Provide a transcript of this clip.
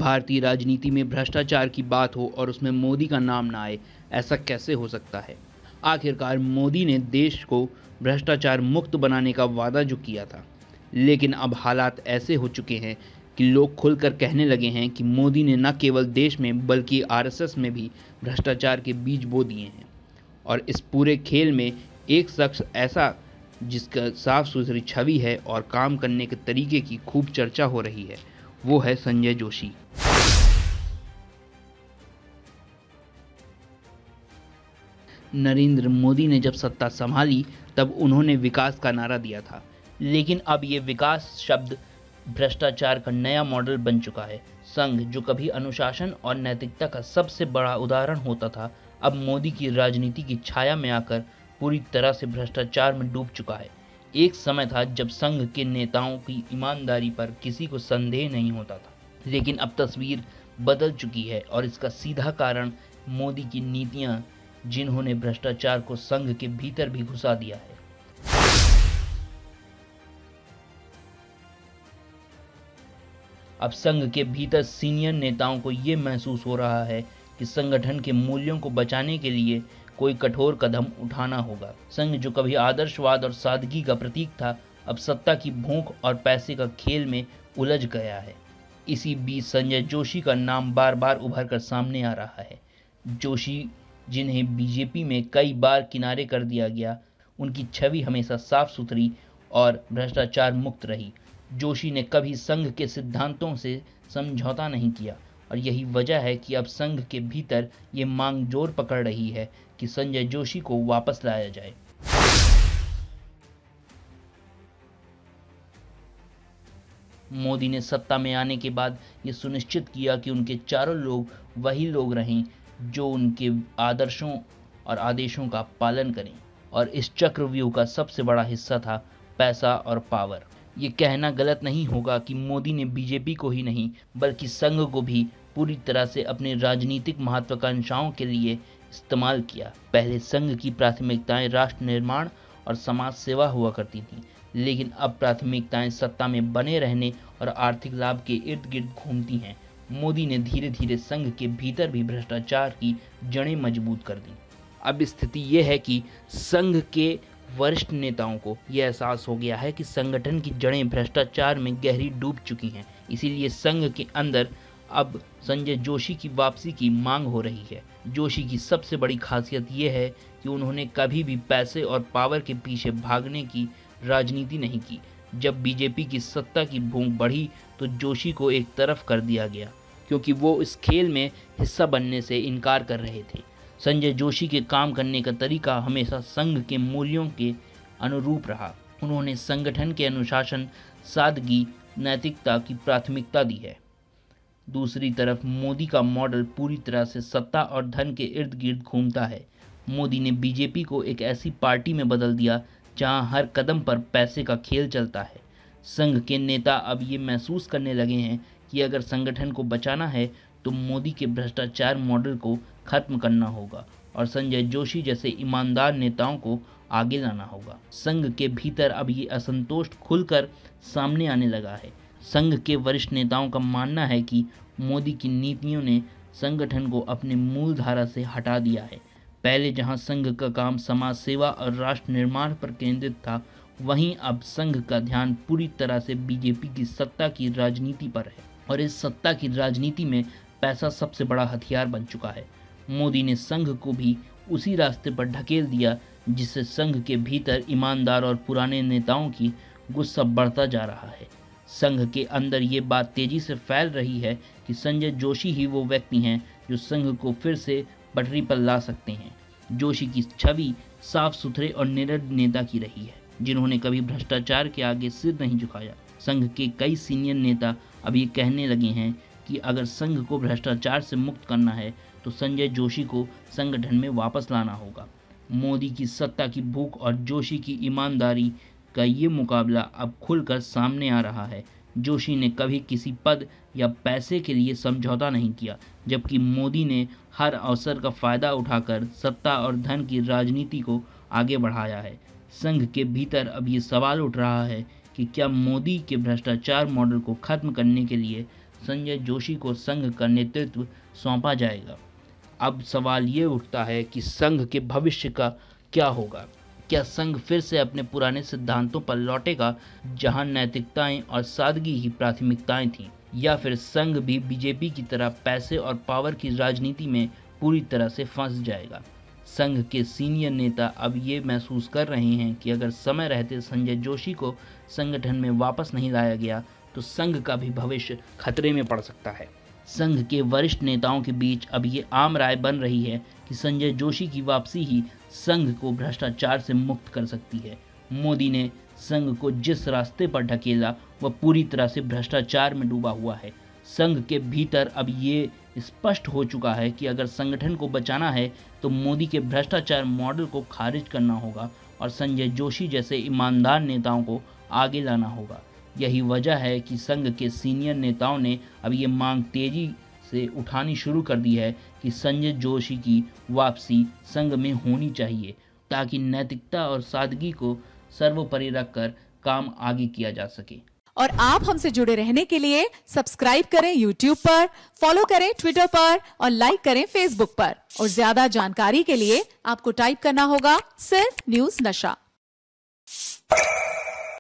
भारतीय राजनीति में भ्रष्टाचार की बात हो और उसमें मोदी का नाम ना आए, ऐसा कैसे हो सकता है? आखिरकार मोदी ने देश को भ्रष्टाचार मुक्त बनाने का वादा जो किया था, लेकिन अब हालात ऐसे हो चुके हैं कि लोग खुलकर कहने लगे हैं कि मोदी ने न केवल देश में बल्कि आरएसएस में भी भ्रष्टाचार के बीज बो दिए हैं। और इस पूरे खेल में एक शख्स ऐसा जिसका साफ सुथरी छवि है और काम करने के तरीके की खूब चर्चा हो रही है, वो है संजय जोशी। नरेंद्र मोदी ने जब सत्ता संभाली तब उन्होंने विकास का नारा दिया था, लेकिन अब ये विकास शब्द भ्रष्टाचार का नया मॉडल बन चुका है। संघ जो कभी अनुशासन और नैतिकता का सबसे बड़ा उदाहरण होता था, अब मोदी की राजनीति की छाया में आकर पूरी तरह से भ्रष्टाचार में डूब चुका है। एक समय था जब संघ के नेताओं की ईमानदारी पर किसी को संदेह नहीं होता था, लेकिन अब तस्वीर बदल चुकी है और इसका सीधा कारण मोदी की नीतियां, जिन्होंने भ्रष्टाचार को संघ के भीतर भी घुसा दिया है। अब संघ के भीतर सीनियर नेताओं को ये महसूस हो रहा है कि संगठन के मूल्यों को बचाने के लिए कोई कठोर कदम उठाना होगा। संघ जो कभी आदर्शवाद और सादगी का प्रतीक था, अब सत्ता की भूख और पैसे का खेल में उलझ गया है। इसी बीच संजय जोशी का नाम बार बार उभर कर सामने आ रहा है। जोशी, जिन्हें बीजेपी में कई बार किनारे कर दिया गया, उनकी छवि हमेशा साफ सुथरी और भ्रष्टाचार मुक्त रही। जोशी ने कभी संघ के सिद्धांतों से समझौता नहीं किया और यही वजह है कि अब संघ के भीतर ये मांग जोर पकड़ रही है कि संजय जोशी को वापस लाया जाए। मोदी ने सत्ता में आने के बाद ये सुनिश्चित किया कि उनके चारों लोग वही लोग रहें जो उनके आदर्शों और आदेशों का पालन करें, और इस चक्रव्यूह का सबसे बड़ा हिस्सा था पैसा और पावर। ये कहना गलत नहीं होगा कि मोदी ने बीजेपी को ही नहीं बल्कि संघ को भी पूरी तरह से अपने राजनीतिक महत्वाकांक्षाओं के लिए इस्तेमाल किया। पहले संघ की प्राथमिकताएं राष्ट्र निर्माण और समाज सेवा हुआ करती थी, लेकिन अब प्राथमिकताएं सत्ता में बने रहने और आर्थिक लाभ के इर्द गिर्द घूमती हैं। मोदी ने धीरे धीरे संघ के भीतर भी भ्रष्टाचार की जड़ें मजबूत कर दी। अब स्थिति यह है कि संघ के वरिष्ठ नेताओं को यह एहसास हो गया है कि संगठन की जड़ें भ्रष्टाचार में गहरी डूब चुकी हैं। इसीलिए संघ के अंदर अब संजय जोशी की वापसी की मांग हो रही है। जोशी की सबसे बड़ी खासियत यह है कि उन्होंने कभी भी पैसे और पावर के पीछे भागने की राजनीति नहीं की। जब बीजेपी की सत्ता की भूख बढ़ी तो जोशी को एक तरफ कर दिया गया, क्योंकि वो इस खेल में हिस्सा बनने से इनकार कर रहे थे। संजय जोशी के काम करने का तरीका हमेशा संघ के मूल्यों के अनुरूप रहा। उन्होंने संगठन के अनुशासन, सादगी, नैतिकता की प्राथमिकता दी है। दूसरी तरफ मोदी का मॉडल पूरी तरह से सत्ता और धन के इर्द गिर्द घूमता है। मोदी ने बीजेपी को एक ऐसी पार्टी में बदल दिया जहां हर कदम पर पैसे का खेल चलता है। संघ के नेता अब ये महसूस करने लगे हैं कि अगर संगठन को बचाना है तो मोदी के भ्रष्टाचार मॉडल को खत्म करना होगा और संजय जोशी जैसे ईमानदार नेताओं को आगे लाना होगा। संघ के भीतर अब ये असंतोष खुलकर सामने आने लगा है। संघ के वरिष्ठ नेताओं का मानना है कि मोदी की नीतियों ने संगठन को अपने मूल धारा से हटा दिया है। पहले जहां संघ का काम समाज सेवा और राष्ट्र निर्माण पर केंद्रित था, वहीं अब संघ का ध्यान पूरी तरह से बीजेपी की सत्ता की राजनीति पर है, और इस सत्ता की राजनीति में पैसा सबसे बड़ा हथियार बन चुका है। मोदी ने संघ को भी उसी रास्ते पर ढकेल दिया, जिससे संघ के भीतर ईमानदार और पुराने नेताओं की गुस्सा बढ़ता जा रहा है। संघ के अंदर ये बात तेजी से फैल रही है कि संजय जोशी ही वो व्यक्ति हैं जो संघ को फिर से पटरी पर ला सकते हैं। जोशी की छवि साफ सुथरे और निडर नेता की रही है, जिन्होंने कभी भ्रष्टाचार के आगे सिर नहीं झुकाया। संघ के कई सीनियर नेता अब ये कहने लगे हैं कि अगर संघ को भ्रष्टाचार से मुक्त करना है तो संजय जोशी को संगठन में वापस लाना होगा। मोदी की सत्ता की भूख और जोशी की ईमानदारी का ये मुकाबला अब खुलकर सामने आ रहा है। जोशी ने कभी किसी पद या पैसे के लिए समझौता नहीं किया, जबकि मोदी ने हर अवसर का फायदा उठाकर सत्ता और धन की राजनीति को आगे बढ़ाया है। संघ के भीतर अब ये सवाल उठ रहा है कि क्या मोदी के भ्रष्टाचार मॉडल को खत्म करने के लिए संजय जोशी को संघ का नेतृत्व सौंपा जाएगा। अब सवाल ये उठता है कि संघ के भविष्य का क्या होगा। क्या संघ फिर से अपने पुराने सिद्धांतों पर लौटेगा, जहां नैतिकताएं और सादगी ही प्राथमिकताएं थीं, या फिर संघ भी बीजेपी की तरह पैसे और पावर की राजनीति में पूरी तरह से फंस जाएगा। संघ के सीनियर नेता अब ये महसूस कर रहे हैं कि अगर समय रहते संजय जोशी को संगठन में वापस नहीं लाया गया तो संघ का भी भविष्य खतरे में पड़ सकता है। संघ के वरिष्ठ नेताओं के बीच अब ये आम राय बन रही है कि संजय जोशी की वापसी ही संघ को भ्रष्टाचार से मुक्त कर सकती है। मोदी ने संघ को जिस रास्ते पर ढकेला वह पूरी तरह से भ्रष्टाचार में डूबा हुआ है। संघ के भीतर अब ये स्पष्ट हो चुका है कि अगर संगठन को बचाना है तो मोदी के भ्रष्टाचार मॉडल को खारिज करना होगा और संजय जोशी जैसे ईमानदार नेताओं को आगे लाना होगा। यही वजह है कि संघ के सीनियर नेताओं ने अब ये मांग तेजी से उठानी शुरू कर दी है कि संजय जोशी की वापसी संघ में होनी चाहिए, ताकि नैतिकता और सादगी को सर्वोपरि रखकर काम आगे किया जा सके। और आप हमसे जुड़े रहने के लिए सब्सक्राइब करें YouTube पर, फॉलो करें Twitter पर और लाइक करें Facebook पर। और ज्यादा जानकारी के लिए आपको टाइप करना होगा सिर्फ न्यूज़ नशा।